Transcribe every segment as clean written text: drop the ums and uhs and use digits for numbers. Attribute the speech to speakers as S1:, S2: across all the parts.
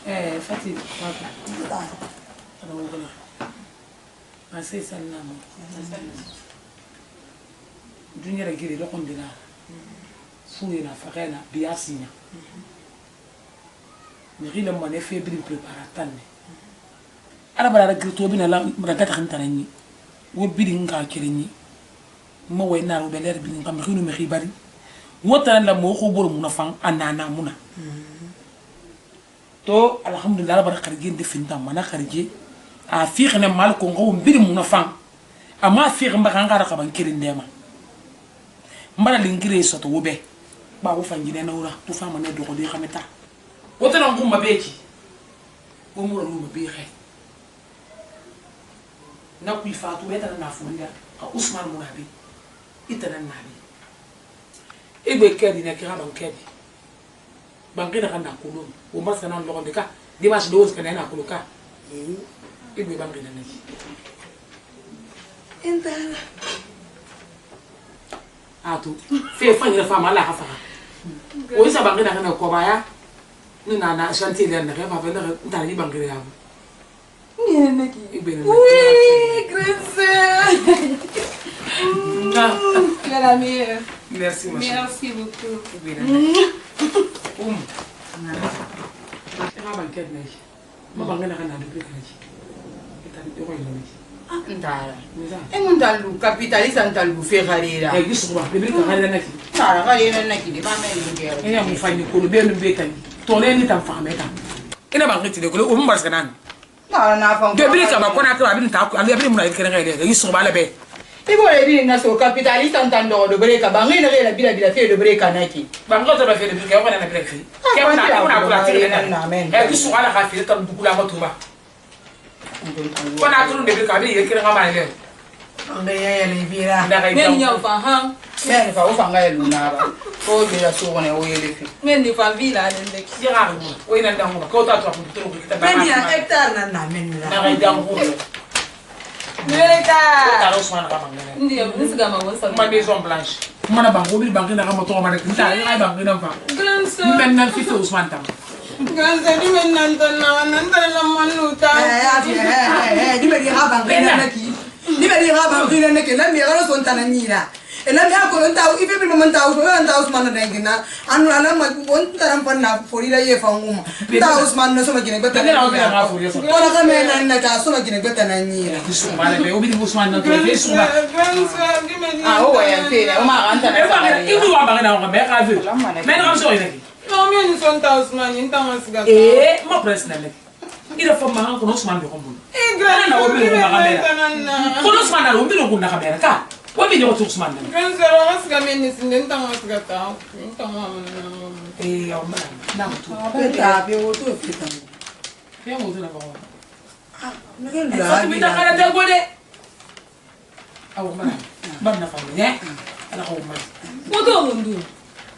S1: Fatih, papa. Assez ça là. Dunia la gire lokon dina. Fouye na fakena biasina. Ni rila mo ne fe brin preparatane. Ala bala gire to bina la ragata khantana ni. Wo bidin ka kirini. Mo way na ro beler bidin kam khinu me khibari. Wota la mo ko boro muna fang anana muna. To alhamdulillah bara kharije de finta mana kharije a fiixne mal ko ngo mbiri muna fang ama fiix mbaka ngara ka ban kirin dema mbara lingire soto wobe ba wo fangine na wura to fama ne do ko di xameta wota na ngumba beki wo mo ru be xe na kuy faatu beta na funda ka Ousmane Mounabi itana nabi ebe kedi na kira ban kedi bangina kana kulo o mas kana lo ndika dimas dose kana na kulo ka ibe bangina naki
S2: entara
S1: atu fe fanyira fama la hafa o isa bangina kana ko baya ni na chantier le na fa fa na ndari bangina ya
S2: ni naki
S1: ibe na
S2: oui grâce tu es la meilleure.
S1: Merci ma chérie.
S2: Merci beaucoup.
S1: Ina banket na shi. Ma bangana kana da duka ji. Ita ni ko ina ni.
S2: Ndara. Engundalu capitalista ntalu ferrarera.
S1: Eh gisu ba, bibiri ka hada na ki.
S2: Ndara ka yena na ki de ba me ngero.
S1: Ina mu fani ko be no be kan. To le ni tan fa meta. Ina bangeti de ko o mu barska nan.
S2: Ndara na fa.
S1: Bibiri ka ba ko na ka abin ta ku, ali abin mu na ikere ga de. Gisu ba la be.
S2: Ibo le bi na so capitalista ntando do breka ba ngina re la bila fe do breka naki.
S1: Bango to ba fe de breka ko na breka fi. Ke mo na ko la tire na. Eh gisu ala ka fi tan du kula ko tuba. Ko na turu de breka bi ikere ga ma le.
S2: Anga ya le bira.
S3: Men ya fa han.
S2: Men fa o fa nga lu na ba. O be ya so ne o yele fi.
S3: Men ni fa villa den de.
S1: Dira mo. O ina ndango ko ta to ko to kita ba.
S2: Men ya hectare na men la.
S1: Na ga dango.
S3: Mereka.
S1: Ta Ousmane ka mangene.
S3: Ndio nisiga mawosa.
S1: Ma maison blanche. Mana bango bi bangi na ka moto ma rek nta ay bangi na fa.
S3: Grandson.
S1: Men nan fi Ousmane tam.
S3: Grandson di men nan la manuta.
S2: Di be ha bangi na naki. Di be ha bangi na naki la mi ga so ntana nyira. Ela mi ako nta ife bi mo nta Ousmane na ngina. Anu ala ma on taram pan na fori la ye fa nguma. Nta Ousmane na so ma gine beta. Wala ka me na ta so ma gine beta na nyira.
S1: Ousmane be obi Ousmane na to fe suba.
S3: Grandson di men.
S2: Ah o ya pena o ma anta na fa.
S1: Ibu wa bangi na ko be ka vu. Men ram so ina ki.
S3: No men son ta Ousmane nta masiga.
S1: Ma presna le. Ira fa ma ko Ousmane be ko mbul.
S3: Grandson
S1: na obi ko na kamera.
S3: na.
S1: Ko Ousmane na obi ko na kamera ka. Obi ni ko Ousmane na.
S3: Grandson masiga men ni nta masiga ta. Nta mama.
S1: O ma na to.
S2: Beta be o to fita.
S1: Fe mo to na ba.
S2: Ngen
S1: Sa tu bita kala ta gode. Aw ma. Ba na fa ni. Ala ko ma.
S3: Moto mundu.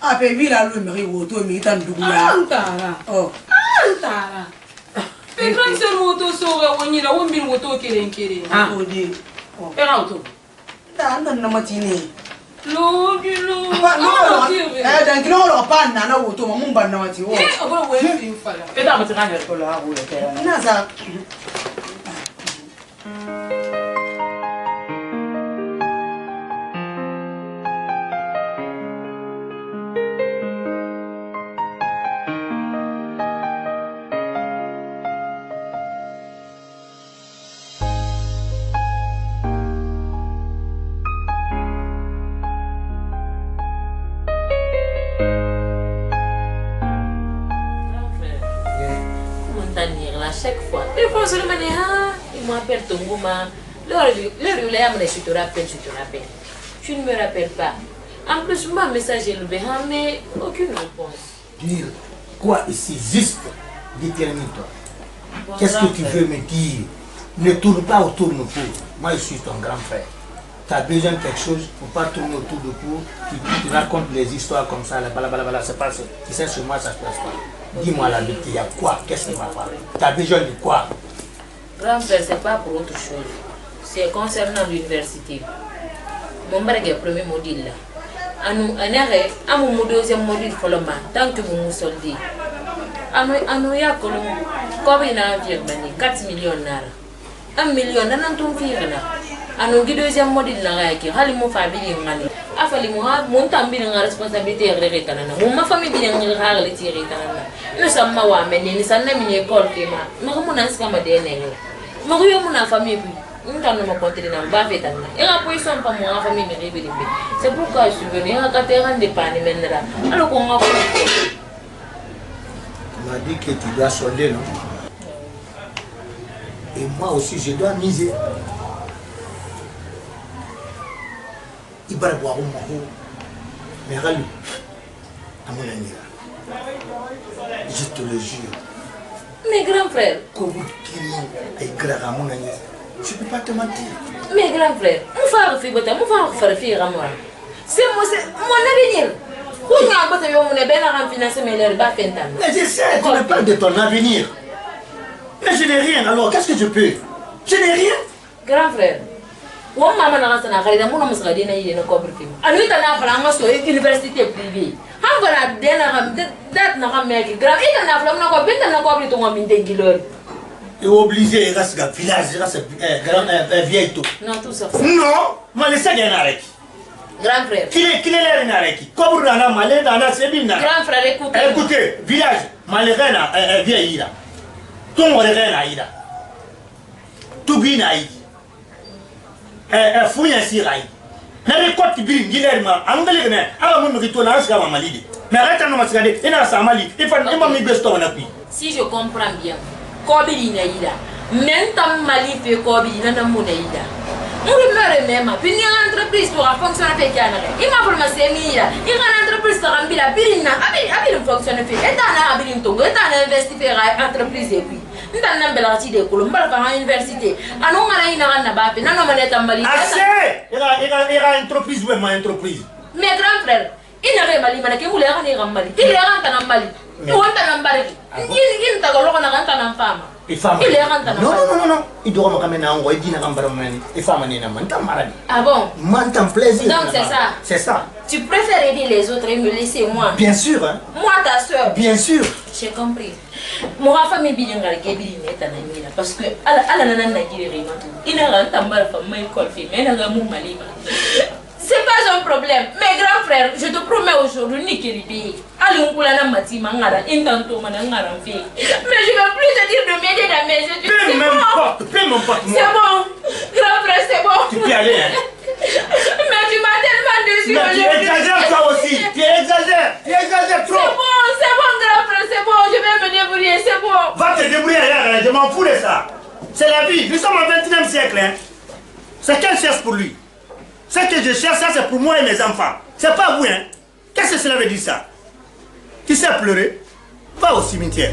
S2: A pe vila lu mi wo to mi tan dugula.
S3: Antara.
S2: Oh.
S3: Antara. Pe Grandson moto so ga woni la won bin moto keren.
S2: O di.
S1: Era auto.
S2: Da andan na matini.
S3: Lo di lo.
S2: Dan kino lo pa na wo to mo mba na mati wo.
S3: Abro we fin fala.
S1: Eta mo tsanga
S2: Ko la wo ya tera. Na sa.
S4: Chaque fois. Des fois, je me dis, il m'appelle Tonguma. L'heure où il est, je te rappelle. Tu ne me rappelles pas. En plus, ma message est levé, mais aucune réponse.
S5: Dire quoi ici, juste, détermine-toi. Qu'est-ce que tu veux me dire? Ne tourne pas autour de nous. Moi, je suis ton grand frère. Tu as besoin de quelque chose, il ne faut pas tourner autour de nous. Tu racontes les histoires comme ça, c'est pas ça. Tu sais, sur moi, ça ne se passe pas. Dis-moi la vérité, il y a quoi? Qu'est-ce qui va pas? Tu as besoin de quoi?
S4: Grand frère, c'est pas pour autre chose. C'est concernant l'université. Mon frère est premier module là. À mon deuxième module, tant que vous me soldez. Anu ya kolom. Ko ina virmani 4 millions nara. 1 million nan tum firna. Anu gi deuxième module na ga ki hali mo famille ngani. Afali mo ha mon tambi na responsabilité rere kanana. Mo ma famille bi ngi hagle ti rere kanana. No samma wa meni ni sanna mi école tema. Mo mo nan ska ma de ne. Mo yo mo na famille bi. Nta no mo continuer na ba fe tanna. E ga position pa mo ga famille mi rebe limbe. C'est pourquoi je suis venu à Katera de Panimendra. Alors qu'on a
S5: Tu m'as dit que tu dois solder, non? Et moi aussi, je dois miser. Il va boire au maho. Mais regarde, à mon ami, je te le jure.
S4: mes grands frères.
S5: Comme client est grave à mon ami, je ne peux pas te mentir.
S4: Mes grands frères, mon frère fait moi. C'est mon avenir.
S5: Mais je sais, tu me parles de ton avenir. Mais je n'ai rien, alors qu'est-ce que je peux? Je n'ai rien.
S4: Grand frère, mon maman n'a pas de mon nom, c'est une coopérative. À lui, tu as une université privée. On va la date n'a mec grave. Il n'a pas de coopérative.
S5: Et obligé, il reste un village, il reste un vieil tout.
S4: Non, tout ça.
S5: Non, moi, je sais qu'il y a un arrêt.
S4: Grand frère.
S5: Qui est l'arrêt? Comme dans la malade, dans la sébine.
S4: Grand frère, écoutez.
S5: Écoutez, village, malheureux, vieil ira. Ton regard ira. Tout bien ira. Fouille un sirail. Na récolte bien, guillerma, anglais, alors mon retour à la maladie. Mais arrête à nous mascader, et à sa maladie, et pas de beston à appui.
S4: Si je comprends bien, Kobi Naïda, même tant Mali fait Kobi Nanamunaïda. On meurt même, puis il y a une entreprise pour fonctionner avec Canada. Il m'a formé il y a une entreprise pour remplir la birina, il fonctionne avec. Et t'en as un tongo, et t'en as investi pour l'entreprise et puis. Nous t'en as belati de Colomba à l'université. À nous, on a une anabape, non, on est en Mali.
S5: Assez! Il y a une entreprise, oui, ma entreprise.
S4: Mes grands frères, il n'a rien Mali, mais il voulait aller en Mali. Il est rentré en Mali. Il est rentré en Mali. Il est rentré en femme. Il est rentré en
S5: Mali. Non. Il doit me ramener en Ouédi, il est femme, il est malade.
S4: Ah bon?
S5: M'entend plaisir.
S4: Donc c'est ça.
S5: C'est ça.
S4: Tu préfères aider les autres et me laisser moi?
S5: Bien sûr, hein?
S4: Moi, ta soeur.
S5: Bien sûr.
S4: J'ai compris. Moi, famille bilingue, parce que c'est pas un problème. Mes grands frères, je te promets aujourd'hui, Nikiribi. Allez, on peut la mati mangara, intanto manangara fi. Mais je veux plus te dire de m'aider dans mes études.
S5: Peu m'importe.
S4: C'est bon. Grand frère, c'est bon.
S5: Tu peux aller, hein?
S4: Mais tu m'as tellement déçu.
S5: Mais tu exagères toi aussi. Tu exagères trop.
S4: C'est bon, grand frère, c'est bon. Je vais me débrouiller, c'est bon.
S5: Va te débrouiller, je m'en fous de ça. C'est la vie. Nous sommes au 21e siècle, hein? C'est qu'elle cherche pour lui. Ce que je cherche, ça c'est pour moi et mes enfants. C'est pas vous, hein? Qu'est-ce que cela veut dire ça? Tu sais pleurer? Va au cimetière.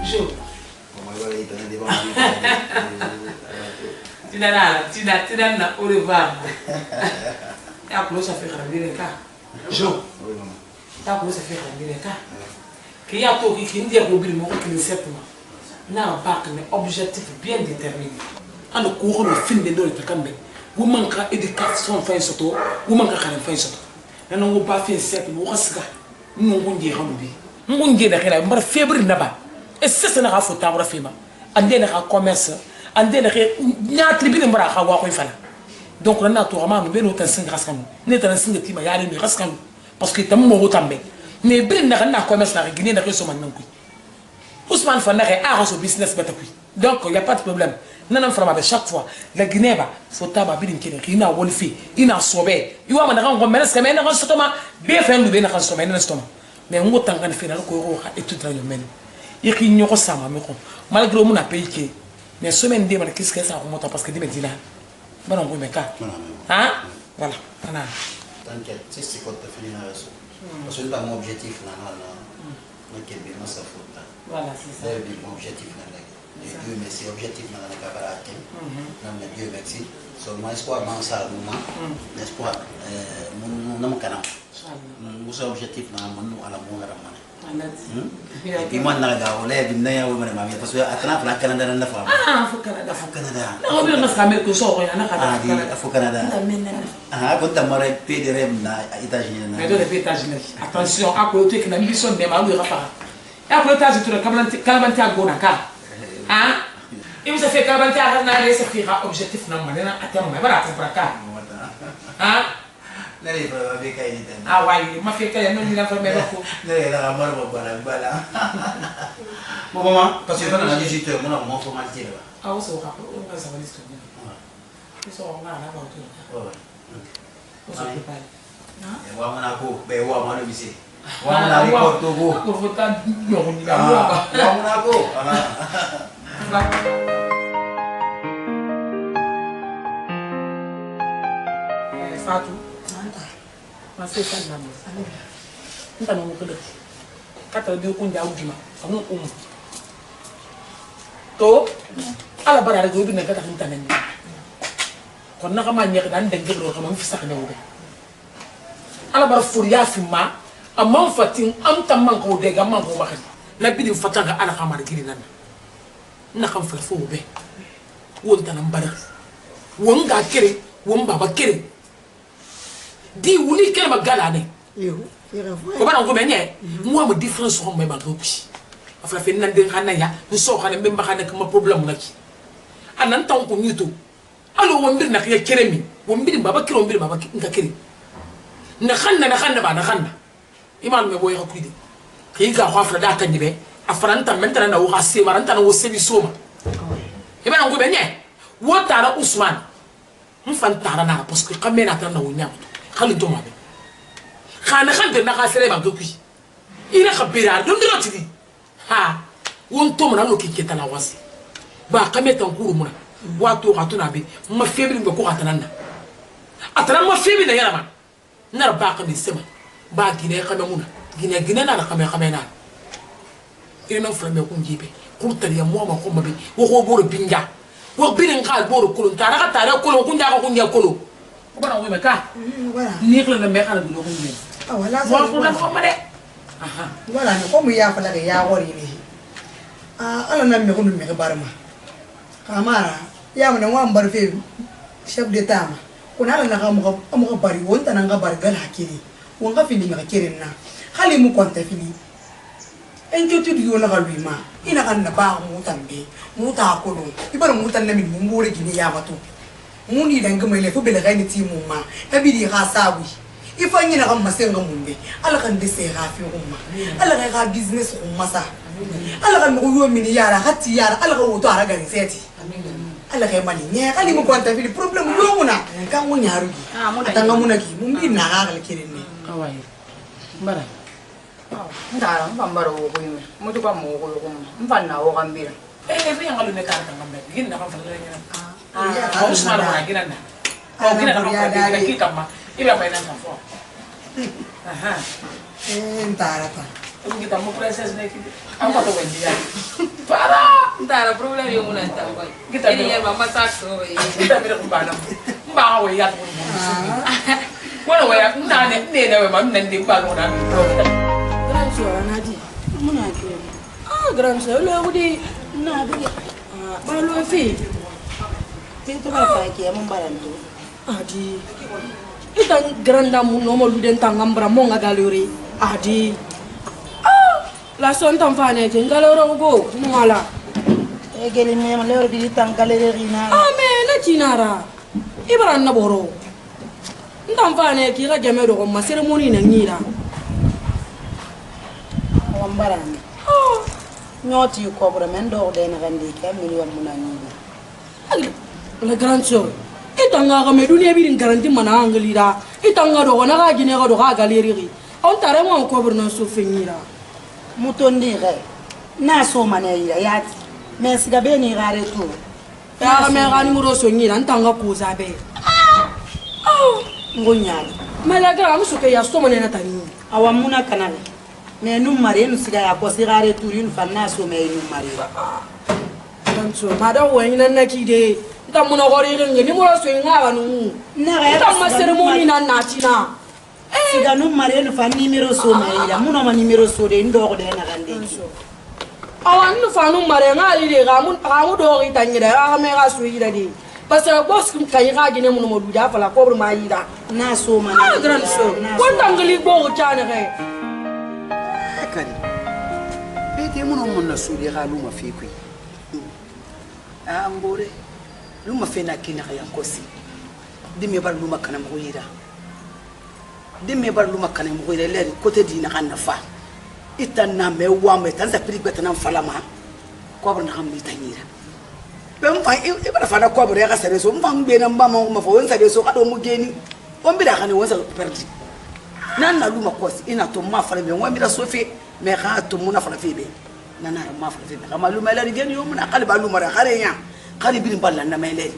S1: Jo. Tu n'as au revoir. Tu as close à faire ramener les cas. Jo. Tu as close à faire ramener les cas. Qu'il y a tout qui dit que l'objet qui ne sait pas. N'a pas un objectif bien déterminé. En le cours de film de l'autre cambe, vous manquez d'éducation fin surtout, vous manquez de fin surtout. Nous n'avons pas fait ça, nous avons nous avons dit nous avons dit que nous février là-bas. Et c'est ça n'a faute à voir film. Andé n'a commerce, andé n'a tribune n'a pas voir quoi faire. Donc on a tout vraiment nous venons t'enseigner grâce à nous. Nous t'enseignons que tu m'as y aller grâce à nous parce que t'as mon mot tambe. Mais bien n'a rien à commerce n'a rien n'a rien sur maintenant. Ousmane Fanare a son business batapui. Donc il n'y a pas de problème. Nous n'avons pas chaque fois. La Guinée, il faut tabac, il a wolfi, il a sauvé. Il va me rendre menace, mais il a un stomac. Bien fait, nous venons à son stomac. Mais on va t'en faire et tout dans le même. Il y a une chose malgré mon pays. Mais semaine de qu'est-ce que ça remonte parce que des médecins. Bon, on va me cas. Hein? Voilà.
S6: T'inquiète, si c'est quoi tu fais parce que mon objectif,
S1: voilà, c'est ça.
S6: C'est mon objectif. Dieu merci, objectif dans la cabaret. Dieu merci. Seulement espoir dans ça, espoir. Mon nom canal. Mon objectif dans mon à la bonne ramane. Iman na ga wala binna ya wala mami parce que atana fala Canada na fa
S1: Fu Canada.
S6: Fu Canada.
S1: Na obi na fa America so ko yana kada.
S6: Di Fu Canada. Ko tamara pede rem na États-Unis na.
S1: Mais de les États-Unis. Attention, à côté que na mission de malu rafa. Et après États-Unis to kalbanti agona ka. Hein? Et vous avez fait kalbanti na les faire objectif na manena atama mais bara pour ka. Hein?
S6: Nere ba be kay ni tan.
S1: Ah ouais, ma fait kay non ni la faire mais ko.
S6: Nere la amar ba bala. Bon maman, parce que pendant la 18h, mon maman formalité là.
S1: Ah on se voit on va savoir l'histoire. Ils sont là là ba tout.
S6: Ouais.
S1: On se prépare.
S6: Wa mana ko, be wa mana bisi. Wa mana record to go.
S1: Ko votan yo ni la
S6: Wa mana ko.
S1: Fatou. Masih kan nama. Entah mau ke dek. Kata dia pun jauh di mana. Kamu to ala bara go bi nekata hinta nan. Kon na kama nyek dan dengge ro kama fi sak newu. Ala bara furiya fi ma amma fatin am tamman ko de gamman ko bakati. La bi di fatanga ala kama giri nan. Na kam fa fo be. Won tan bara. Won ga kere, won baba kere. Di wuli kele magala ne
S2: yo
S1: ko bana ko benye mo am difference ko me magobi afa fe nan den xana ya so xana be mbaxana ko ma problème ngaki anan tan ko nyito alo wombir nak ya keremi wombir baba kiro wombir baba nga kiri na xanna ba na xanna imal me boy hakudi ki ga xafra da tan dibe afranta mentana na wo xase maranta na wo sebi soma e bana ko benye wo tara Ousmane mfantara na parce que kamena tan na wo nyamto خلي انتم معي خانا خلنا خاسرين ما دوكي إلى خبيرة دون دلوقتي ها وانتم نالو كي كتلاواسي با كم تنقولوا منا واتو قاتونا بي ما في بين بكو قاتنا أترى ما في بين يا رمان نرى باقي من السما باقي نه كم منا جنا نرى كم نار إلى نفرم يكون جيبه قلت لي مو ما قوم بي وهو بور بينجا وبين قال بور كلون ترى كلون كنجا كلون Bana wi meka ni xla na me xala du ko ngeen
S2: wala
S1: wa ko na ko ma de aha
S2: wala ne ko mu ya fa la ya wori ni ala na me ko me barma kamara ya mo na wa mbar fe chef d'état ma ko na na ga mo bari won tan nga bar gal hakiri won ga fini nga kirin na khali mu konta fini en jotu di wona ga ma ina kan na ba mu tambe mu ta ko do ibar mu tan na min mu ngore gini ya mato muni dan gama le fu bele gani ti mu ma tabi di ha sabu ifa nyina kam masenga mumbe ala kan de se ha fi umma ala ga business umma sa ala kan mu yo mini yara hatti yara ala ga wuto ara gani seti ala ga mali nya kali mu kwanta fi problem yo muna kan mu nyaru gi tanga muna gi mumbi na ga ga kirin ne
S1: awai mbara
S7: ndara mbambaro ko yime mutu ba mo ko ko mfanna wo kambira
S1: fi ngalu ne kan ngambe gin na kan fa Ousmane ma gina na o gina na ko ki kama ila mai nan fo aha
S2: entara pa
S1: kita mo princess na ki am ko to wendi ya para
S3: Ndara problem yo muna ta boy.
S1: Kita
S3: Ini ya mama sakso.
S1: kita mi ko bana ba we ya ko wala we ya na ne we ma nan di ba no na
S8: Grand soeur Nadi. Muna ke. Grand soeur lo wudi na bi. Ba lo fi.
S7: Pintu ka fa ki amon baranto.
S8: Adi. Ita granda mu no mo luden tangambra mo ngagalori. Adi. La son tan fane ke ngaloro go ngala.
S7: E geli me ma lero di tangaleri na.
S8: Me na tinara. Ibran na boro. Ndan fane ki ga jame do ma ceremony na nyira.
S7: Wambarani. Nyoti ko bra men do de na gandi ka million munani.
S8: La grande sœur. Itanga ga me dunia bi garanti mana anglira. Itanga do na ga gine ga do ga galeri. On tare mo ko bra na so fenyira.
S7: Mutondi re. Na so manaya ya. Merci ga beni gare to.
S8: Ya me ga ni muro so nyira ntanga ko zabe.
S7: Ngonyani.
S8: Malaga am so ke ya so manena tani.
S7: Awamuna kanale. Me num mari nu siga ya ko sigare turin fanna so me num mari.
S8: Tanso mada wena na kide. Ita muna gori ringa ni muro so ngaba nu.
S7: Na ga
S8: Ita ma ceremony na natina.
S7: siga no mare no fa numéro so mai ya muno ma numéro so de ndo de na gande ki
S8: awan no fa no mare ngali de gamu do ri tanyira a me ga su yida di parce que boss kum kay ga gine muno modu ja fala ko ma yida
S7: na so ma na
S8: grand so ko tangali bo chane ga
S9: kari bete muno mun na su de ga lu ma fi ku ambore lu ma fe na kina ga yankosi dimi bar lu ma kana mo yida dimi bar lu ma kana mo yida le côté dina kan na fa itana me wa me tan sa pri betana falama ko bar na xam ni tanyira bem fa e bara fa na ko bar ya ga sare so mfa ngbe na mba ma fo won sare so ka do mu geni on bi da kan won sa perdi nan na lu ma kosi ina to ma fa me won bi da so fe me ga to mu na fa fe be nana ma fa fe be ma lu ma la geni yo mu na qalba lu mara khare nya khari bi balla na me le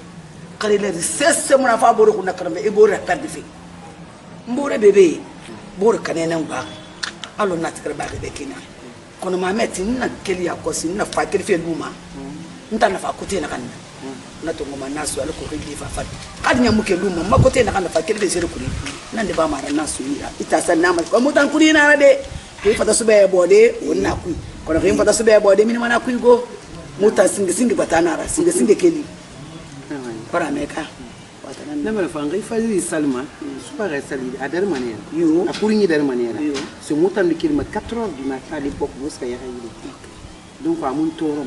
S9: khari le sesse mu na fa boro ku na karbe e boro perdi fe mbore bebe boro kanenen ba alo na tikra ba be kina kono ma meti na keli ya kosi na fa keli fe luma nta na fa kote na kan na to ngoma nasu ala ko keli fa fa kadi nya muke luma ma kote na kan fa keli be sere kuri nan de ba ma ran nasu ira ita san na ma ko mutan kuri na de ko fa ta sube bode wonna ku kono ko fa ta sube bode min mana ku go muta singi batana ra singi keli para meka
S10: na mala fanga ifali salma super sali adar manière yo akuri ni dar manière c'est mutam de kilma 4h du matin à l'époque où ça y arrivé donc à mon toro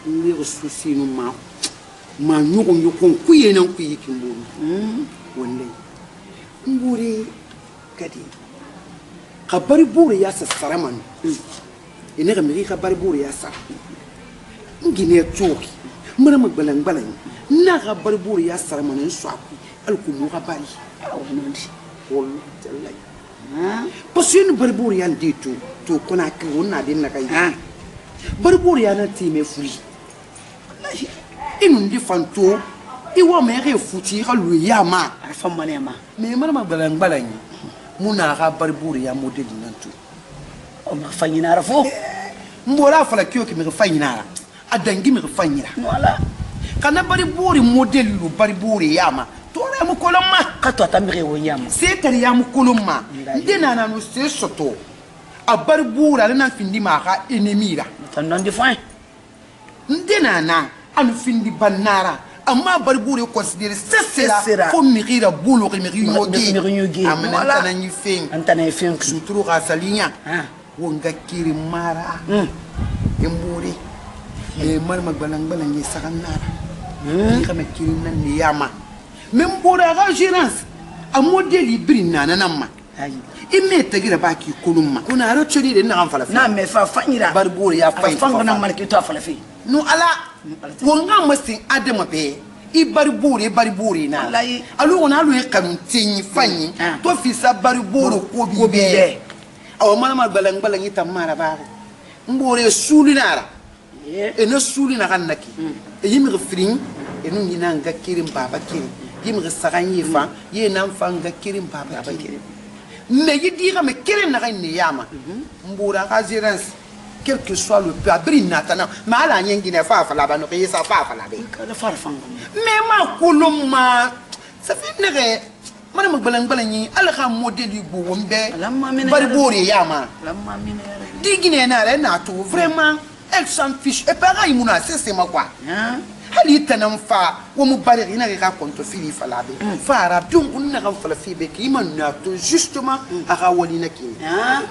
S10: ni souci no ma nyugo nyugo kuye nan kuyi kimbo wallahi ngure kadi khabari buri ya saraman ina ga mi khabari buri ya sa ngine tsoki mara magbalan balan na khabari buri ya saraman swaku alkumu khabari awnondi wol tallay parce que bari buri ya nditu to kona ki wonna din na kai bari buri ya na time furi inu ndi fanto iwa me re futi halu yama
S9: fa manema
S10: me mara magbalan balan muna khabari buri ya modeli nantu
S9: o ma fanyina rafo
S10: mbora fala kiyo ki me fanyina adangi me fanyina
S9: wala
S10: kana bari buri modeli lu bari buri yama tore mu koloma
S9: kato atamire wonyama
S10: setari ya mu koloma ndena na no se soto a bari buri ala na findi ma ka enemira
S9: tan non di fin
S10: ndena na anu findi banara amma bari buri considérer sesera fo mirira bulu ki miri yogi amana tana ni fin
S9: antana fin
S10: suturu ga salinya wonga kiri mara emburi e mar magbalang balang ni sakanara kama kiri nan ni yama même bora ga gérance a modèle brina nanama imme tagira baki kulumma kuna ro chodi de na fala
S9: na me fa fanyira
S10: bari buri ya fa
S9: fanga na malki to fala fi
S10: no ala wonga masin adama be i bari buri na alu wona alu e kanun tinyi fanyi to fi sa bari buru ko bi aw malama balang balang ita mara ba mbore sulinara e no sulina kan naki e yimi refrin e no ngina nga kirim baba kirim yimi saganyi fa ye nan fa nga kirim baba kirim me yidi ga me kirim na kan ni yama mbura ga gérance quel que soit le peu abrina tana mala nyengi ne fa la ba no ke sa fa la be
S9: ka la farfang
S10: me ma kuluma ça fait nere mana magbalang balanyi alha modeli bu wombe bari bori yama
S9: lamma mine
S10: digine na re na to vraiment elle s'en fiche et pareil muna c'est ma quoi hali tanam fa wo mu bari ina ga konto fili falabe fara dun unna ga fala fi be ki man na to justement aga walina ki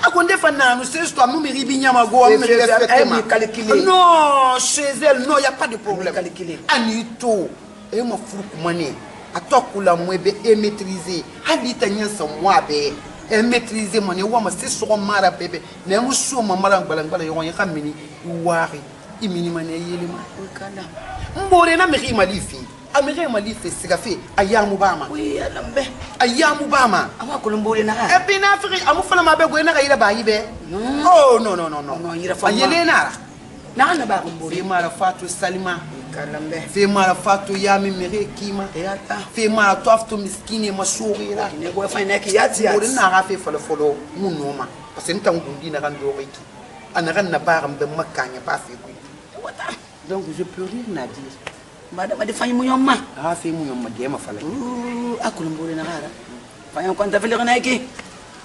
S10: akonde fa na no c'est toi mu meri bi nyama go am respectement non chez elle non y a pas de problème anito e ma furu mane atokula mwebe e maîtriser hali tanya sa mwabe e maîtriser mane wa ma c'est so mara bebe ne mu so ma mara balangala yo ya kamini wari imini mane yeli ma kala mbore na meri malifi amere malifi sigafe ayamu bama
S9: oui alambe
S10: ayamu bama
S9: ama ko mbore na
S10: e bina afri amu fala ma be go na ga ira ba yibe oh non
S9: ira fa
S10: ayele na
S9: na ba ko mbore
S10: mara fatu salima
S9: kalambe
S10: fe mara fatu yami mere kima
S9: yata
S10: fe mara tofto miskini masourira
S9: ne go fa ne ki yati
S10: mbore na ga fe folo munoma parce que ntangundi na kan do reki ana kan na baram be makanya pa fe ku
S9: donc je peux rien à dire madame de fanyi muyoma
S10: fe muyoma de ma fala
S9: akulu mbore na gara Fayan kwanta fili kana yake.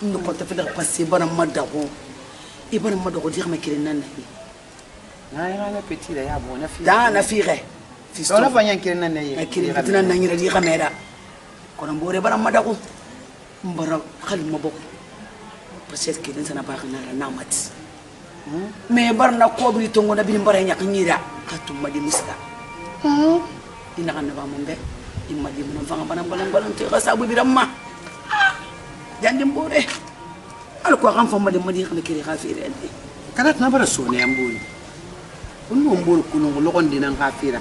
S9: Ndo kwanta fili pasi bana madago. Ibana madago dire me kire nan nahi.
S10: Na ya petit la ya bon na fi.
S9: Da na fi re.
S10: Fisto la fayan kire nan nahi.
S9: Kire fitina nan yira di kamera. Kono mbore bana madago. Mbara khali mabok. Peut-être que ça n'a pas rien à namat. Mais barna kobri tongo na bin mbara nya kanyira. Katuma di muska. Ina kana ba mambe. Imma di mun fanga bana balan te ga sabu biramma. Jandi mbore. Alko kan famba de madi kana kire khafire ande.
S10: Kana na bara so ne amboni. Unno mbore kuno lokon dinan khafira.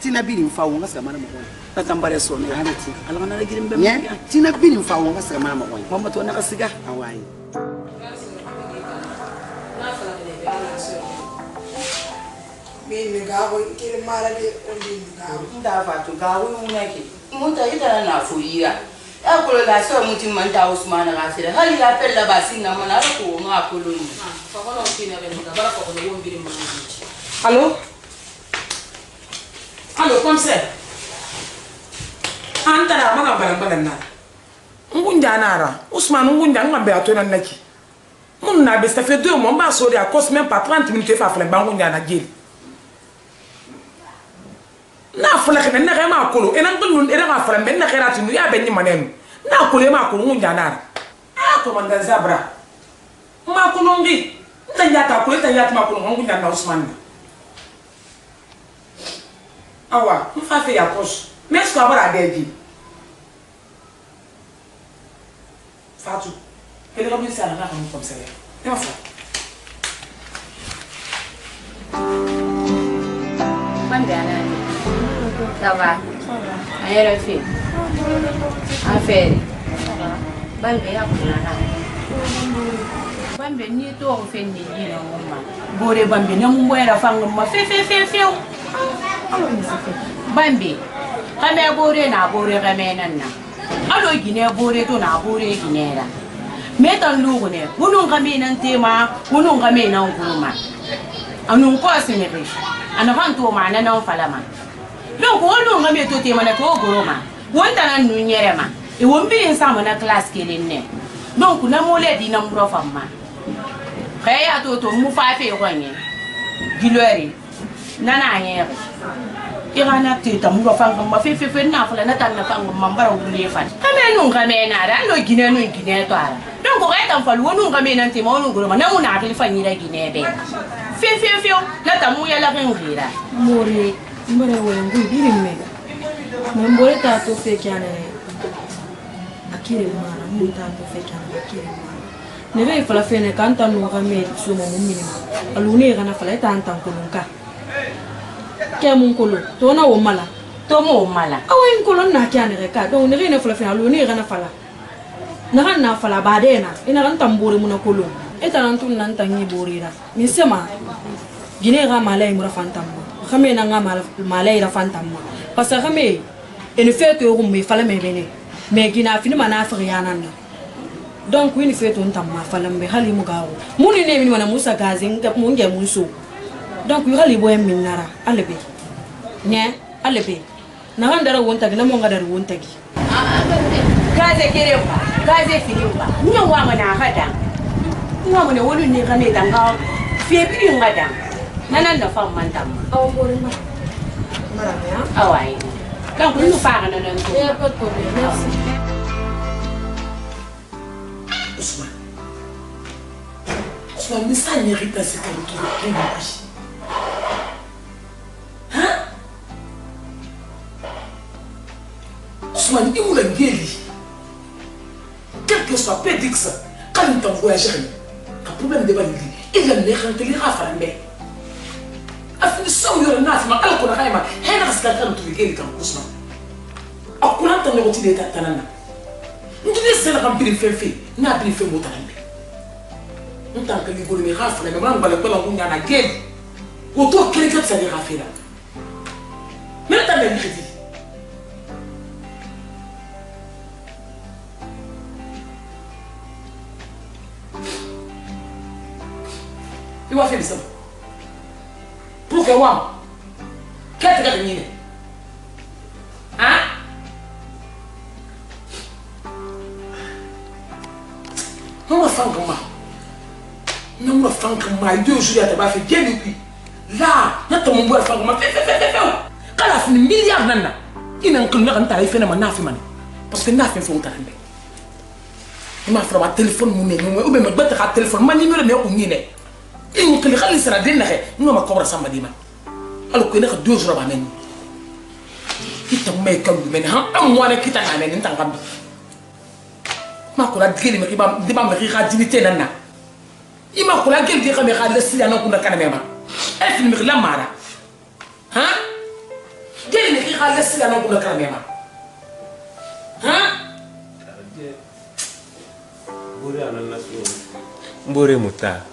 S10: Tina biri mfawo ngasa mana mo. Natambare so ne hanati. Alana na girimbe. Tina biri mfawo ngasa mana mo. Mama to na kasiga. Awai.
S2: Mimi gawo kile mara de ondi gawo.
S11: Nda fatu gawo unaki. Muta ita na fuira. Akolo la so muti manta Usman Rafira. Hali ya pella basi na mana ko ngakolo ni.
S3: Fa kono kina be nga bara ko no wombiri mo.
S1: Allô? Allô, comme ça? Antara maga balan na. Ngunja nara. Ousmane ngunja ngambe atona naki. Mon na be ça fait 2 mois ba so de à cause même pas 30 minutes fa fle ba ngunja na gel. Na fle ke na ma kolo ena ngul ena ma fle ben na kherati nu ya ben ni manen. Na kolo ma kolo ngunja nara. Ah ko manda zabra. Ma kolo ngi. Tanya ta ko tanya ma kolo ngunja na Ousmane. Awa, on va faire la poche. Mais est-ce qu'on va la dédier? Fatou, elle est revenue à la main comme ça. Et enfin.
S11: Bonne dernière. Ça va? Aïe, la fille. Affaire. Bonne dernière. Bambe ni to ofendi ni na mama. Bore bambe na mumwera fanga ma fe. Bambe. Kame bore na bore kame nanna. Alo gine bore to na bore gine ra. Metan lugo ne. Wunun kame nan tema, wunun kame nan kuruma. Anun ko asimere. Ana kan to ma na nan falama. Donc wunun kame to tema na to goroma. Wonta nan nunyere ma. E wombi insama na class kelen ne. Donc na mole di na mro famma. Kaya to mu fa fe gonye. Gilori. Nana anyere. Irana teta mu fa ngam fe na fala na tan na fa ngam mambara wule fa. Kame nun kame na da no gine to ara. Donc ko eta fa lu nun kame nan te mo nun goro na mu na te fa nyira gine be. Fe na ta mu ya la ngira.
S8: More mbare wala ngui dirime. Mbore ta to fe kyane. Akire mara mu ta to fe kyane akire mara. Nebe fala fene kanta no game sumo mumini alune kana fala tanta kulunka ke mun kulu to na wo mala
S11: to mo mala
S8: awen kulu na kyane ka donc ne fala fene alune kana fala na fala badena ina kan tamburi mun kulu eta nan tun nan tangi borira mi sema gine ga mala imura fantamma khame na nga mala ira fantamma parce que khame ene fait to mi fala me bene me gina fini mana afriana na. Donc oui, il fait un temps ma femme, mais hali mugawo. Mon né mi wana musa gazing, mon gars muso. Donc oui, hali boy minara, alebe. Nya, alebe. Narandara wonta gina monga dar wonta gi.
S11: Gaze kereba, gaze filiba. Nya wanga na hada. Nya mo ne wolu ni kane tanga. Fie bi ngada. Nanan na fam mantam.
S8: Aw borima. Maramia.
S11: Awai. Donc nous fa na nan ko.
S8: Pas de problème, merci.
S1: Ousmane, ça mérite à ce que tu aies l'image. Hein? Ousmane, il m'a dit, quel que soit Pédix, quand il t'envoie à gérer, le problème de Bali, il a l'air de l'ira à faire un bé. Afin de sauver le naz, ma alcool à Raima, elle a ce qu'elle a trouvé quelqu'un comme Ousmane. A quoi t'en as retiré ta tanana? Nous disons que c'est un fait, n'a pas fait mon talent. Nous t'en que les gars me raflent, mais moi on va le faire en gagnant la guerre. Autour de quelqu'un ça les rafle là. Mais t'as même dit. Il va faire ça. Pour que moi, qu'est-ce que tu as? Hein? fangama non fangama 2 jours ya ba fait bien depuis là na to mo fangama fe kala fini milliard nana ina nkul na kan tare fe na nafi mani parce que nafi fo utarande ma fra ma téléphone mu ne ou be ma bata ka téléphone ma numéro ne ko ngine in kli khali sara den naxe no ma kobra samba dima alors que na 2 jours ba men kita me kam men ha am wana kita na men tangam ma ko la geli me ba de ba me ri dignité nana ima ko la geli de xam xal sila no ko na kana mema e film la mara ha geli me xal sila no ko na kana mema ha
S12: buri anan nasu mbore muta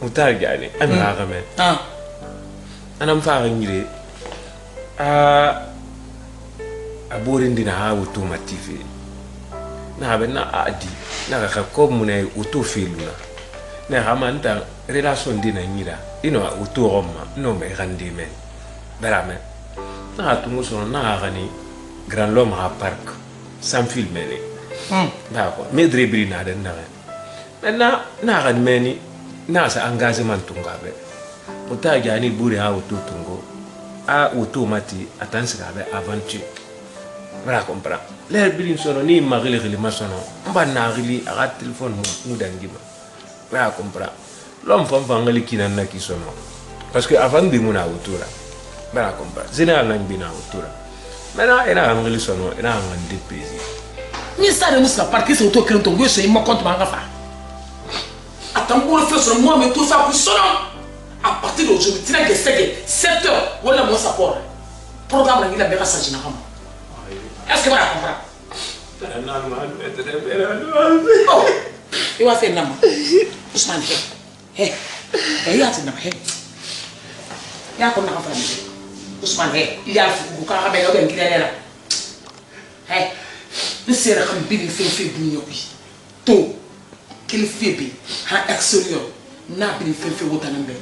S12: muta gani an la game anam fa ngire a borin dina ha wutu matifi na be na adi na ka ko munai wutu filuna na hamanta relation dina ngira ino wutu roma no me randi men berame na tungu so na gani grand l'homme à parc sans filmer d'accord mais dribble na den na maintenant na gani meni na sa engagement tungabe muta gani buri ha wutu tungo a wutu mati atansi gabe aventure voilà comprends l'air bilin sono ni magili gili masono mba na gili aga téléphone mu dangima voilà comprends l'homme fam fangali kinan na ki sono parce que avant de muna wutura voilà comprends général nang bina wutura maintenant ina ngili sono ina ngandi pesi
S1: ni sa de musa parti so to kren to go so mo compte manga fa atambo le fait sur moi mais tout ça pour sono à partir d'aujourd'hui tu n'as que 7h wala mo support programme la ngila beka sa jina kama est-ce que vous comprenez? Oh, il va faire l'âme. Ousmane, hé, il y a un hé. Il y a un Ousmane, hé, il y a un qui est là. Hé, nous sommes en train de faire tout. Qu'il fait bien, en extérieur, n'a pas fait autant de bien.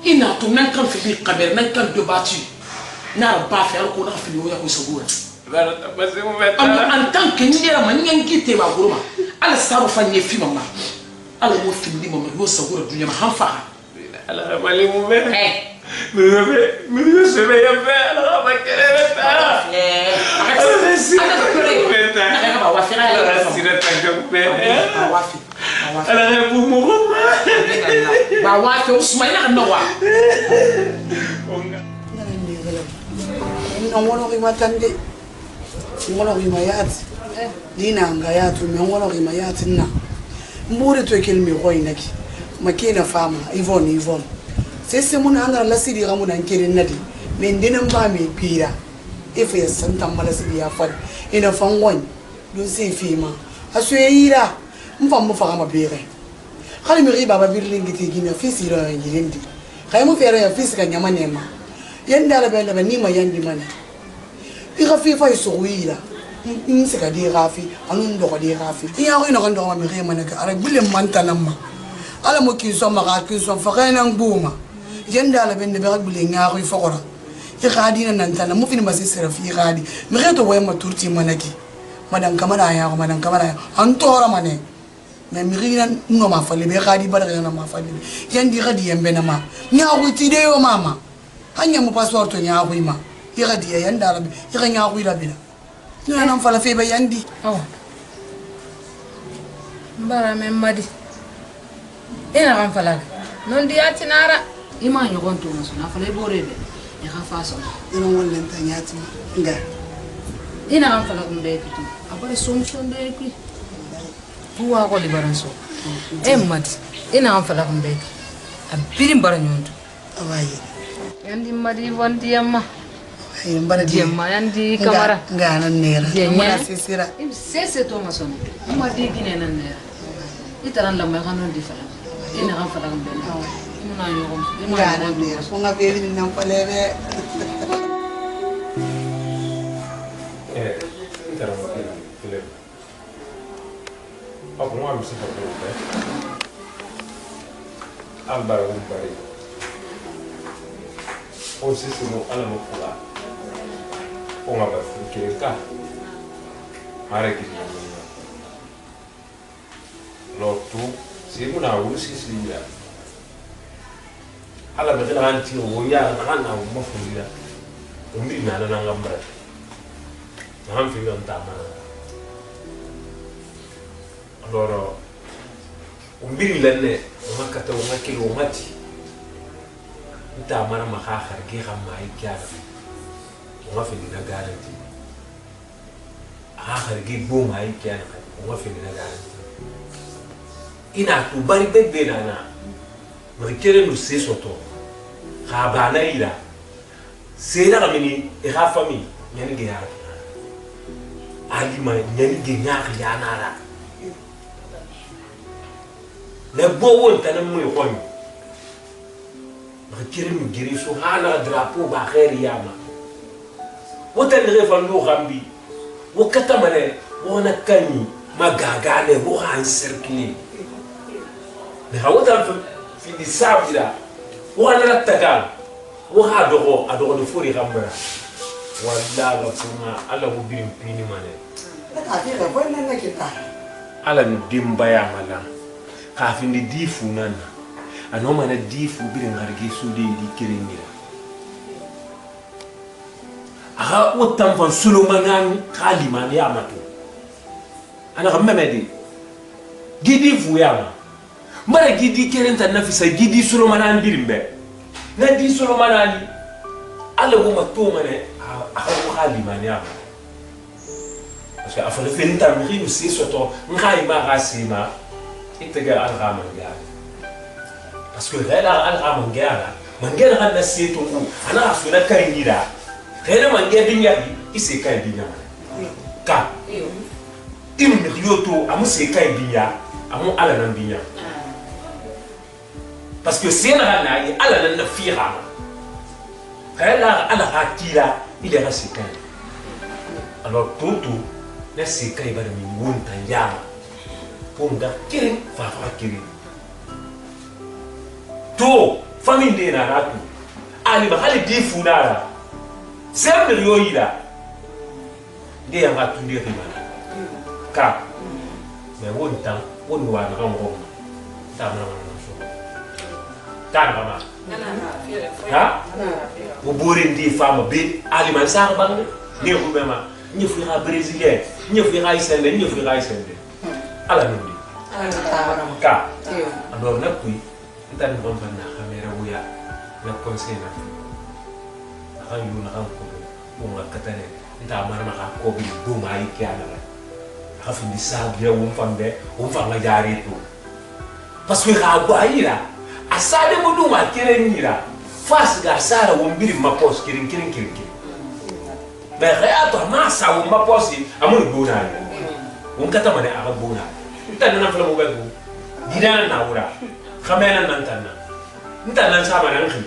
S1: Il n'a pas fait de caméra, n'a pas de battu. N'a pas fait qu'on a fait le secours. En tant que n'y a pas de qui ma gourma, elle s'en fait une fille maman. Elle m'a fait une maman, vous savez, du yama hanfa.
S12: Elle a malé mon mère. Mais je vais y faire, elle a ma querelle.
S9: ngono rima yati dina nga yatu me ngono rima yati na mbure to kelmi goinaki makina fama Yvonne sese mun anga la sidi gamu nan kirin nadi me ndina mba me pira ife ya santa mala sidi ya fad ina fangon do se fima aso yira mfa mfa kama bere khali mi riba ba birlingi ti gina fisi ro ngirindi khaymu fere ya fisi ka nyama nema yenda la bela ni ma yandi mana irafi fa isuwira insika di rafi anun do di rafi iya ko ino kan do ma mi rema ne ka ara bule mantanamma ala mo ki so ma ka ki so fa kana nguma yenda la bende be bule ngaro ifokora ikadi nan tana mu fini basi serafi ikadi mi reto way ma turti manaki madan kamara ya ko madan kamara an tora mane me mi rina no ma fali be ikadi bara na ma fali yendi gadi yembe na ma nyawo ti de yo mama hanya mu passeport to nyawo ima igadi yenda la iga nyawo ila bila no nan fala fe be yandi
S3: oh mbara me madi ina kan fala non di atinara
S7: ima nyogon to na fala borebe ya faso
S9: ina wallen tan yati nga
S7: ina kan fala kumbe kitu abare somson de ki
S3: buwa ko libaranso madi ina kan fala kumbe abirin baranyondo
S9: awaye
S3: yandi madi vondi amma
S9: mbara
S3: diemma yandi kamara
S9: ngana nera
S3: ngana
S9: sisira
S7: sese to mason ma de gine nan nera itaran la ma kanon di fala ina kan fala kumbe na yogom
S9: ngana nera ko nga be ni nan falebe
S12: itaran fele ako mo am si fala be ambara umbari o sisi no ala mo kula o nga ba fikirika mara ki Alors tout, c'est mon amour, c'est celui-là. À la bête, on tire au yard, on a un mot là. On dit, n'a pas un bras. On a fait un taman. Alors, on dit, l'année, on a quatre, on a kilo, on a dit. On a marre, on a fait un guerre, on a fait une garantie. Ah, le boom, I can. On a fait une garantie. Ina tu bari bebe nana mrikere no se soto ha bana ira se na mini e ha famille nyani ge ya ali ma nyani ge nya ya nara le bo won tan mu e khon mrikere mi giri so hala drapeau ba khair yama wotan re fa no gambi wokata mane wona kani magagane wo han circuler mais hawata fi di sabira wa na tagal wa hadogo adogo do fori gambara walla ba kuma ala mo birim pini mane
S2: ta ti da wannan nake ta
S12: ala no dimba ya mala ka fi di difu nana ano mana difu birin harge su de di kirinira aha wotam fan sulumanan kaliman ya matu ana gamemedi gidi fu ya ma mara gidi kerenta nafisa gidi sulumanan birimbe na di sulumanani ala wo matu mane aha kaliman ya parce que afale fenta mi no se soto ngai ma rasima itega al gaman ya parce que rela al gaman ya mangena kan naseto ana afuna kainira rela mangena binya ise kai binya ka imu ne yoto amu se kai binya amu ala nan binya parce que c'est na ala nan na fira rela ala hakira il est resté alors tout ne se kai ba mi wonta yama ponga kirin fa kirin to famille de na ratu ali ba hali di funara sempre yoida de ya ratu de riba ka me wonta won wa na ko ta na so ta na ma ha o bore ndi fama be ali man sa ba ne ko be ma ni fu ha brésilien ni fu ha isende ala no di ka alors na puis tan bon ban na kamera wuya na conseil na ha yu na ko ko ma katane nta mara ma ko bi do ma yi kyana ha fi di sabia won fanga jari to parce que ha ba ira asade mo do ma kere nira fas ga sara won biri ma pos kirin mais reato ma sa won ma posi amul bona won kata mane aga bona nta na fala mo ba go dina na wura khamena nan tanna nta nan sama nan khi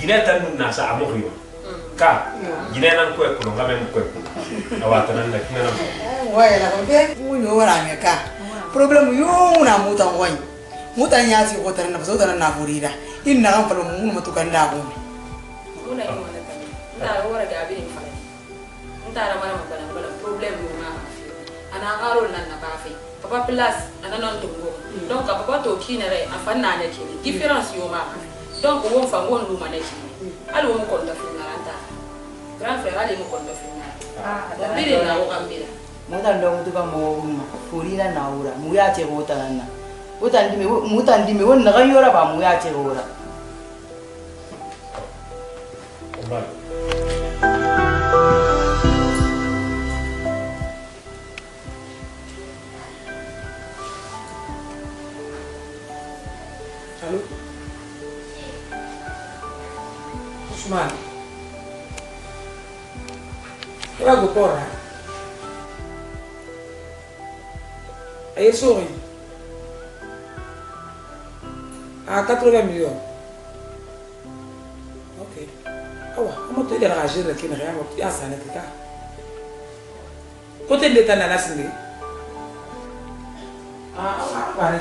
S12: gina tan na sa amu khiwa ka gina nan ko ko ngamen ko awata nan da kina nan
S2: wai la ko be mu no wala me ka problem yo na mutan wai mutan ya ci ko tan na so tan na furida inna kan falo mu matukan da ko
S3: una yi wala tan nta wara ga bi ni fa nta ra mara mabala problem yo ma ana garo nan na ba fe papa place ana non tongo donc papa to kinere afanna na kini difference yo ma donc won fa won lu ma na kini ali won ko da finna anta grand frère ali mo ko da finna bile na wo kambira
S9: mutan do mutuka mo furira na ura mu ya ce ko tanana mutan dime won na gayora ba mu ya ce ora
S1: Allô? Ousmane. Tu vas go porra? Aí sorri. À 80 millions. Ok. Awa, comment tu es dérangé là qui ne rien pas? Ah, ça n'est pas. Côté de l'état nana sindi. Voilà.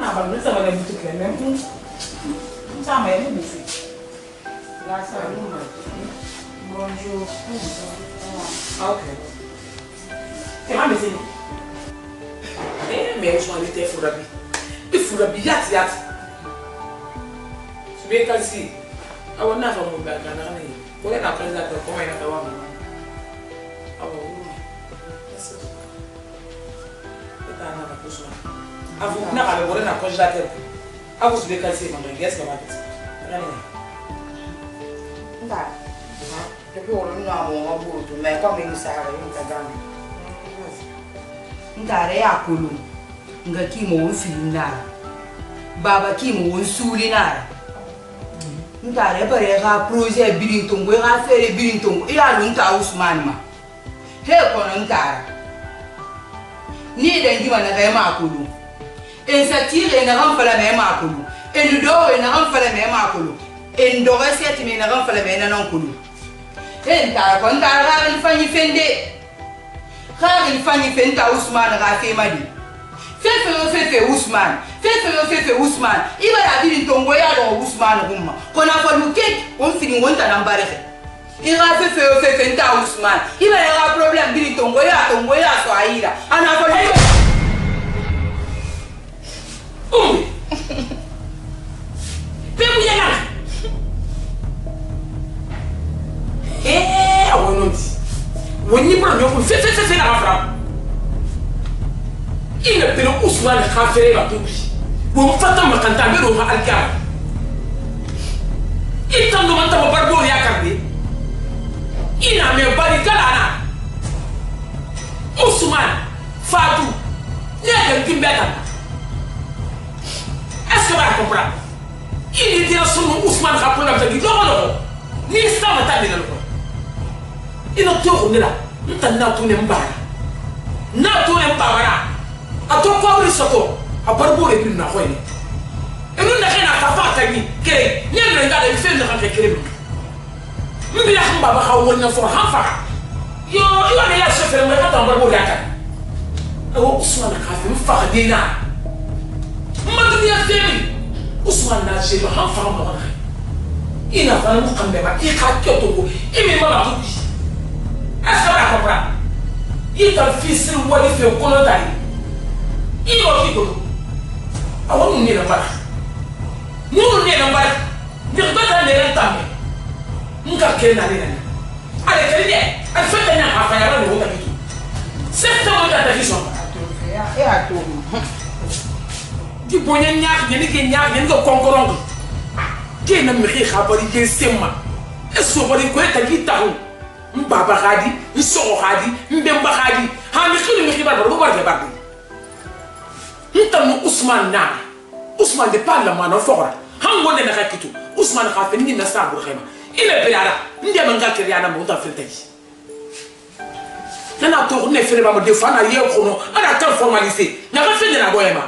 S1: Ah, bah, nous avons les boutiques les mêmes. Nous avons les mêmes ici. Là, ça va nous. Bonjour. Ah, ok. Tema meseni. Mais Ousmane était fourabi. Il fourabi yat. Sube kalsi. Awa na fa mo ba kana kana ni. Ko na president ko mai na tawa mo. Awa wu. Eta na ka Ousmane. Avu na ka le na congélateur. Avu sube kalsi mo ngi ska ba.
S2: Nda. Depuis on a mon bout, mais comme il s'arrête, il t'a gagné. Ndare ya kulu nga kimo won filina baba kimo won sulina ndare bare ga projet Birington we ga fere Birington ya lu nta Ousmane ma he kono ndara ni da ngima na ga ma kulu en satire na ran fala me ma kulu en do na ran fala me ma kulu en do ga seti me na ran fala me na non kulu en ta kon ndara ga fanyi fende Car il fallait faire Ousmane Rafi Madi. Fais Ousmane. Fais Ousmane. Il va la dire ton goya dans Ousmane Rouma. Qu'on a fait le cake, on finit on t'a embarrassé. Il va faire Ousmane. Il va y avoir un problème, dire ton goya soit aïra. On a fait le Eh, on nous dit. When you bring your fait la frappe. Il ne peut pas Ousmane Khafere la touche. Vous faites un macantin de l'eau à Alcar. Il t'en demande à Barbo et à Cardé. Il n'a même pas de Galana. Ousmane, Fatou, il y a quelqu'un qui est-ce que vous comprenez? Il dit à son nom Ousmane Khafere la touche. Non, ni ça va t'amener le il n'a pas de là. Il n'a pas de mbara. N'a pas de mbara. A toi quoi le soto? A barbo le plus n'a rien. Et nous n'avons rien à faire tagi. Quel? N'y a rien de faire de rentrer quel? Nous bien qu'on va voir où on a fait hafa. Yo, il va aller se faire mais attends barbo le aka. Oh Ousmane Khafere fa dina. Madu ya femi. Ousmane n'a jamais hafa ma. Il n'a pas nous comme débat. Il a kyoto. Il me m'a tout. Est-ce que tu comprends? Il t'a fils ou il fait au colonel. Il va faire quoi? Ah, on n'est pas là. Nous, on n'est pas là. Nous, on n'est pas là. Nous, on n'est pas là. Allez, elle fait un affaire à l'autre. C'est un peu de vision. Et à tout. Tu peux y aller, il y a un concurrent. Qui est même riche à Paris, qui est seulement. Et ce qu'on dit, c'est qu'il t'a eu. Mbaba Khadi, Nsoro Khadi, Mbemba Khadi, Hami Khili Mikhiba, Robert Bardi. Nous Ousmane Na, Ousmane de Parlement, non fort. Hango de Nakakitu, Ousmane Khafeni, Nina Sabu Rema. Il est Béara, Ndiamanga Kiriana Monta Feltei. Nana tourné Ferema de Fana Yokono, à la temps formalisé, n'a pas fait de la bohème.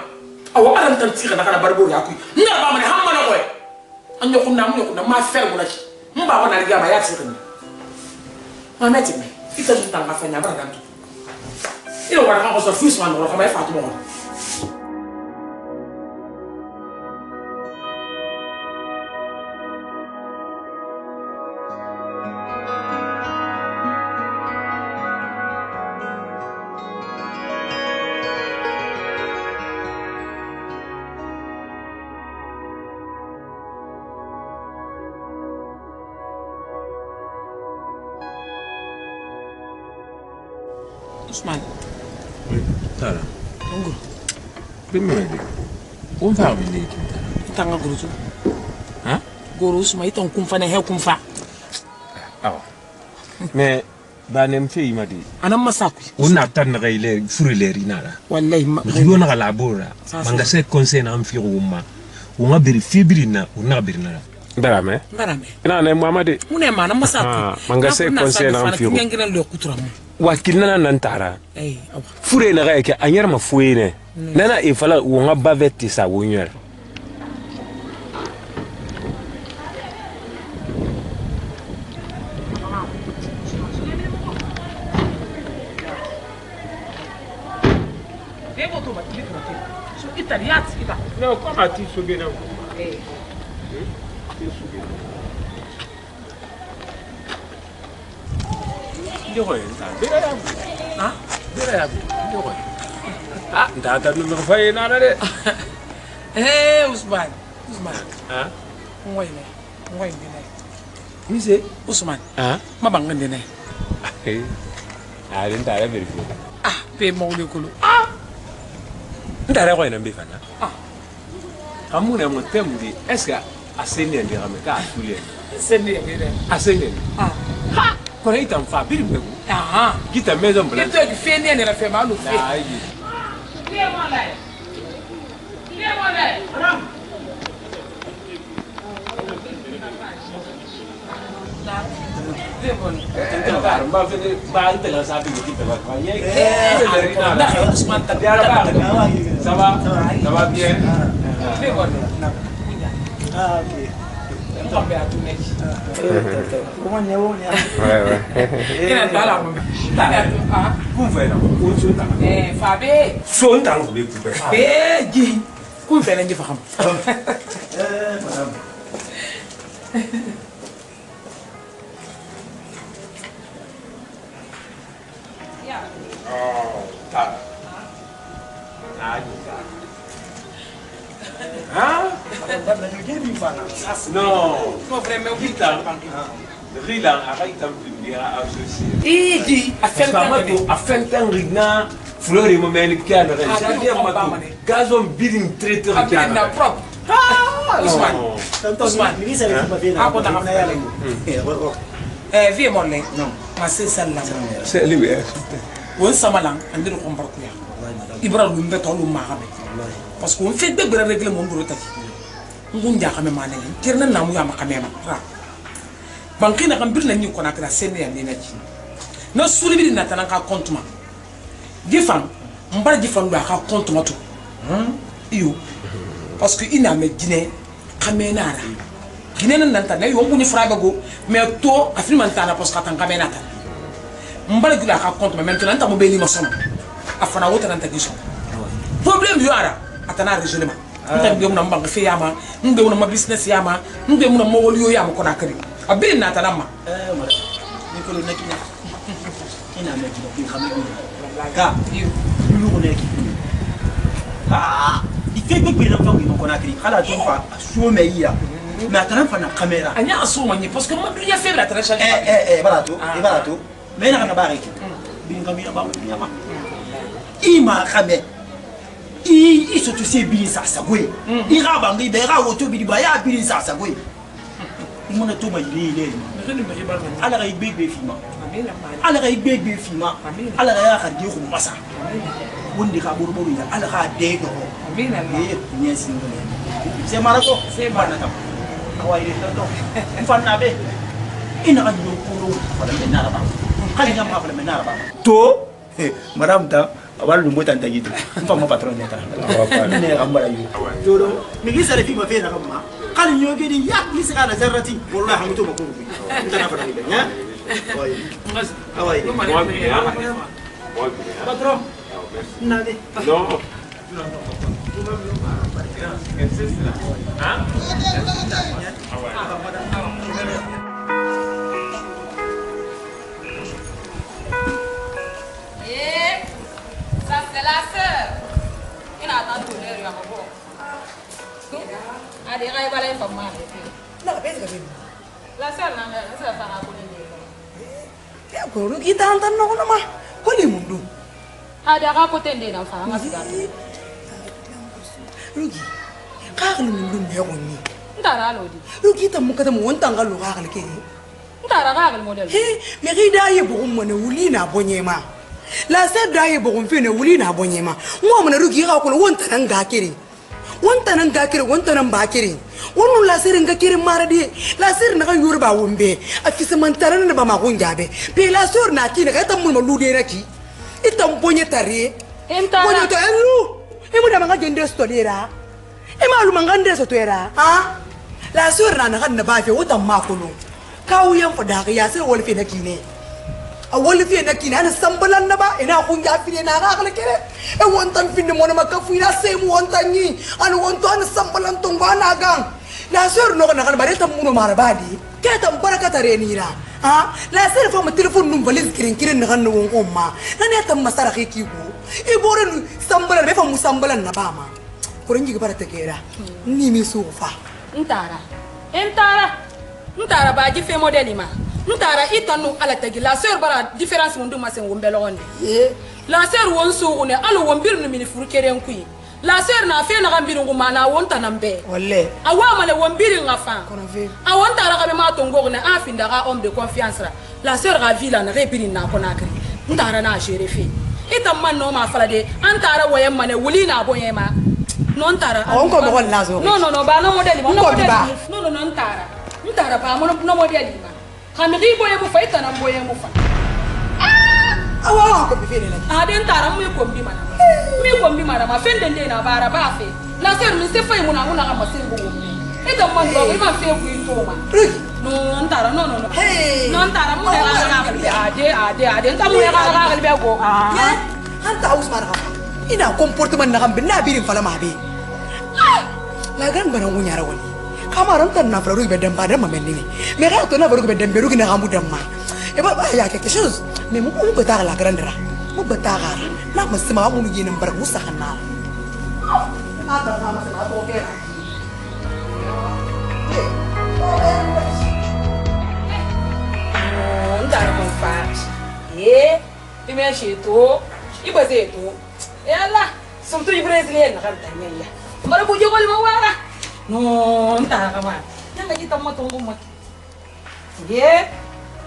S2: Awa Adam Tira na Barbo Yaku, n'a pas mené Hamanoé. En Yokuna, ma ferme, Mbaba Nagama Yatsirene. On a dit, il s'agit d'un affaire de la il va avoir un fils, on va faire tout le monde. Ousmane.
S12: Oui, tala. Ongo. Bimé. On va venir.
S1: Tanga goroso.
S12: Hein?
S1: Goroso mais ton kumfa na he kumfa.
S12: Ah. Mais banem fe imadi.
S1: Anam masaku.
S12: On attend na gaile furile rinara.
S1: Wallahi ma.
S12: Yo na labora. Manga se conseil na amfi umma. Unga biri fibrina, una birina. Darame. Ina ne Muhammad.
S1: Une mana masaku.
S12: Manga se conseil na amfi.
S1: Ngengena le kutramu.
S12: Wakilna nan tara fure na ga ke anyar ma fuene nana e fala wonga baveti sa wonyer
S1: Devo to batili frate so italiati ita
S12: no come ti so bene Dira ya bi ko. Ah, nda ta no fa ina na de.
S1: Usman.
S12: Ah.
S1: Ngoy dine.
S12: Mise
S1: Usman.
S12: Ah.
S1: Ma bangan dine.
S12: Ah, din ta ya verifier.
S1: Ah, pe mo le kulu.
S12: Ah. Nda ra ko ina mbi fana.
S1: Ah.
S12: Amuna mo tembi. Est-ce que aseni ndi rameka asuli.
S1: Seni ngire.
S12: Aseni.
S1: Ah.
S12: Ha. Kona itam fa biri mbegu.
S1: Ah.
S12: Kita maison blanche.
S1: Ito ki fe ni la fe ma lu fe.
S12: Ah, yi.
S1: Viens mon là.
S12: Ça va bien.
S5: Ah, ok. Comment on est où?
S12: Non, vraiment, Rilan, arrête un peu de associé. Afin d'un rigna, fleur et moment qui a le reste. Gazon bidding traiteur qui a la propre.
S1: Ousmane, viens mon lait. Non, ma c'est celle-là.
S12: C'est lui.
S1: On s'amalang, on dit qu'on va courir. Ibrahim Lumbe Tolu Mahabe. Parce qu'on fait de belles règles mon brotati. Ngunja kame manene, kirna namu ya makamema. Bankina kambiri na nyuko na kila sene ya nenaji. Na sulibiri na tanaka kontuma. Gifan, mbara gifan lwa ka kontuma tu. Iyo. Parce que ina me dîner kamenara. Dîner na nantana yo nguni frabe go, mais to afri mantana parce que tan kamenata. Mbara gula ka kontuma maintenant ta mo beli masono. Afana wota nanta giso. Problème yo ara atana résolument. Nge muna mbanga fe yama, nge muna business yama, nge muna mawoli yo yama kona kari. Abiri na tanama.
S5: Mara. Nikolo nakina. Ina me dino khamedi. Ka. Lu ko neki. Ah, il fait que bien longtemps qu'on kona kari. Khala ton fa so me iya. Mais atana fa na caméra.
S1: Anya aso manye parce que moi dunia fait la télécharge.
S5: Barato, barato. Mais na kana bariki. Bin kamera ba nyama. Ima khamedi. Il se touche bien ça sagoué. Il rabangi be ra woto bi ba ya bien ça sagoué. Il mona to ma ile. Ala ga igbe fima. Ala ga igbe fima. Ala ga ya khadi ko masa. Wondi ka buru buru ya ala ga de do.
S1: Amina Allah.
S5: Ni singo. C'est marako, c'est banata. Awai de to. Mfanna be. Ina ga do ko wala menara ba. Kali ngam wala menara ba. To madame ta abalu mbota ntagitu mfamo patron neta ne ambara yu todo migisa le fima fena kama kali nyoge di yak misi kana zarrati wallahi hamuto makuru bi ntana fara ni nya awai patron nade
S12: no
S3: Ça c'est la sœur. Il attend tout l'heure, il va me voir. Allez, il va aller faire mal. La sœur, la sœur, ça va couler.
S2: Ya goro kita hantar no no ma. Koli mundu.
S3: Ada ka côté ndé na fa ngasi ga.
S2: Rugi. Kakali mundu ne yoni.
S3: Ndara lodi.
S2: Rugi ta mukata mu wonta ngalo kakali ke.
S3: Ndara ka model.
S2: He, me rida ye bo mo ne wuli na bonyema. La sœur d'ailleurs bon fait ne wuli na bonyema moi mon rugi ga ko wonta nan ga kiri wonta nan ga kiri wonta nan ba kiri wonu la sœur nga kiri maradi la sœur na ga yoruba wombe afisa man taran na ba ma gonjabe pe la sœur na kini ga tam mo lude raki itam bonye tare bonye to elu e mo da manga gende stolera e ma lu manga nde so toera ha la sœur na ga na ba fe wotam ma ko no kawu yan fa da ga ya sœur wol fe na kine awal fi na kina na sambalan na ba ina kun ya fi na ga kala kere e wontan fi ne mona makafu ina sai mu wontan ni an wonto an sambalan ton ba na gan la sor no na kan bare tam muno mara badi ke tam baraka tare ni ra ah la seule fois mon téléphone nous valise kirin na kan won ma nani ta masara ke ki go e bore nu sambala be fa musambala na ba ma ko ngi bara ta kera ni mi so fa
S3: ntara ba ji fe modeli ma ntara itanu ala tagi la sœur bara différence mundu ma sen wombelo onde la sœur won so ne alo wombir no mini furu keren kuyi la sœur na fe na gambiru nguma na wonta nambe
S2: walle
S3: awa male wombiri ngafa awonta ra kabe ma tongo ne afinda ga homme de confiance la sœur ga villa na repiri na konakri ntara na gere fe ita man no ma fala de antara woyem mane wuli na boye ma non tara
S2: on ko ko la zo
S3: no ba no modeli no ntara ba mo no modeli ma kamiri boye mu faita na boye mu fa
S2: awa ko bi fele la
S3: den tara mu ko mbi mana ma fende nde na bara ba fe la sœur mi se fay mu na ga masingo wo ita man do ma fe ku into ma no ntara no ntara mu na ga ade nta mu na ga be go
S2: anta usman ga ina comportement na gambe na birin fala ma be la gan bana ngunya ra wali kamaran tan na fara be dem ba dem men ni me ga to na fara be dem be rugi na gamu dem ma e ba ya quelque chose mais mu ko beta la grande ra mu beta ga na ma sima mu ni nan bar musa hanna ata na ma na to ke
S3: ntara mo fa bi me cheto iba zeto yalla surtout brésilien na kan tanya mara bu jogol ma wara no ntara ma nyanga kita mo tongo mo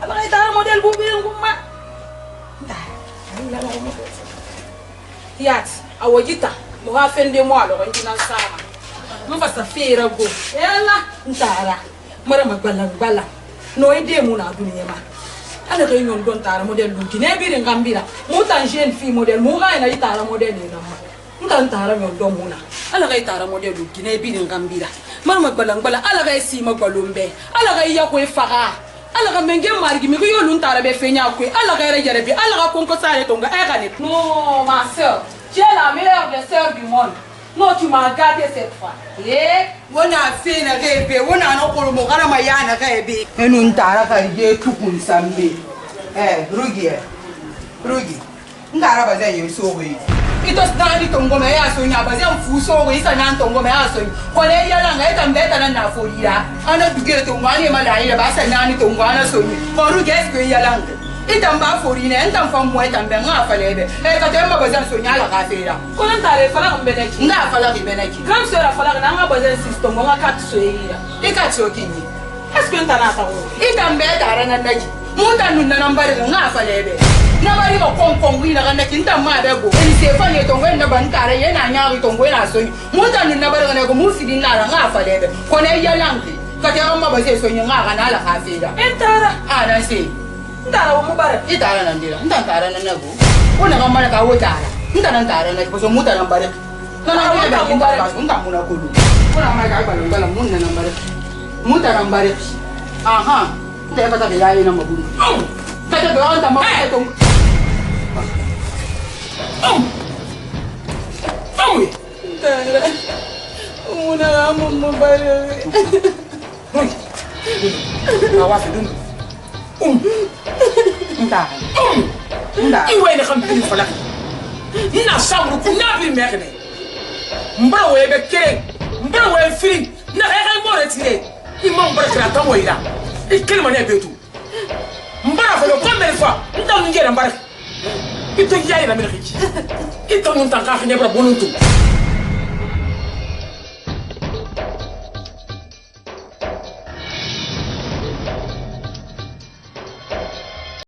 S3: ala kay tara model bu bi ngumma ntara ala mo yat awojita mo ha fende mo alo ko ina sama mo fa safira go yalla ntara mara magbala no ide mu na duniya ma ala kay ñon don tara model lu ki ne birin gambira mo tan jeune fille model mo ga ina tara model ni na ma ndan tara ñon don mu na ala kay tara model lu ki ne birin gambira mar magbala ala kay si magbalumbe ala kay ya ko faga ala ka menge margi mi ko yolun tara be fenya ko ala kay re jare bi ala ka konko sare tonga e ganet no ma sœur tu es la meilleure des sœurs du monde. Non, tu m'as gâté cette fois.
S2: Wona fina rebe, wona no kolo mo kana mayana rebe. Enu ntara ka ye tukun sambe. Rugi. Ngara baza ye sowe. Ito standi tongo me ya sonya baza mfu sowe isa nan tongo me ya sonya. Kole ya langa eta mbeta na folia. Ana dugere tongo ani mala ira basa nani tongo ana sonya. Koru gesko ya langa. Itamba forine entam mo etambe ngafalebe ka temba bazan sonya la kafira
S3: ko ntare fala ngbeneki
S2: nga fala ngbeneki
S3: kam sera fala nga bazan system nga kat soyira
S2: ikatso kinyi
S3: est-ce que ntana ta wo
S2: itambe tara na naji muta nunna nambare nga falebe na bari ko konkon wi na kana kinta ma be go ni se fa ne tongo na ban tare ye na nya ri tongo na sonya muta nunna bare na go musidi na nga falebe ko ne yalangi ka temba bazan sonya nga kana la kafira
S3: entara
S2: ana se ntara wo mubara itara na ndira ntantara na nago una ngamala ka wotara ntana ntara na ko so mutara mbare na na ba mubara ka ntamuna kulu una ma ka bala munna na mbare mutara mbare aha nda ba ta ya ina mabulu tata do anta ma ka to ntara una mubara awa fidun
S1: iwe ne kan bin fala ina sabru ku na bi mekne mbara we be kere mbara we firi na ga mo retire imam mbara kra ta moira ikkel mane betu mbara fa ko mel fa ntam ngere mbara ito yayi na mi khiji ito nun tan ka khine bra bonuntu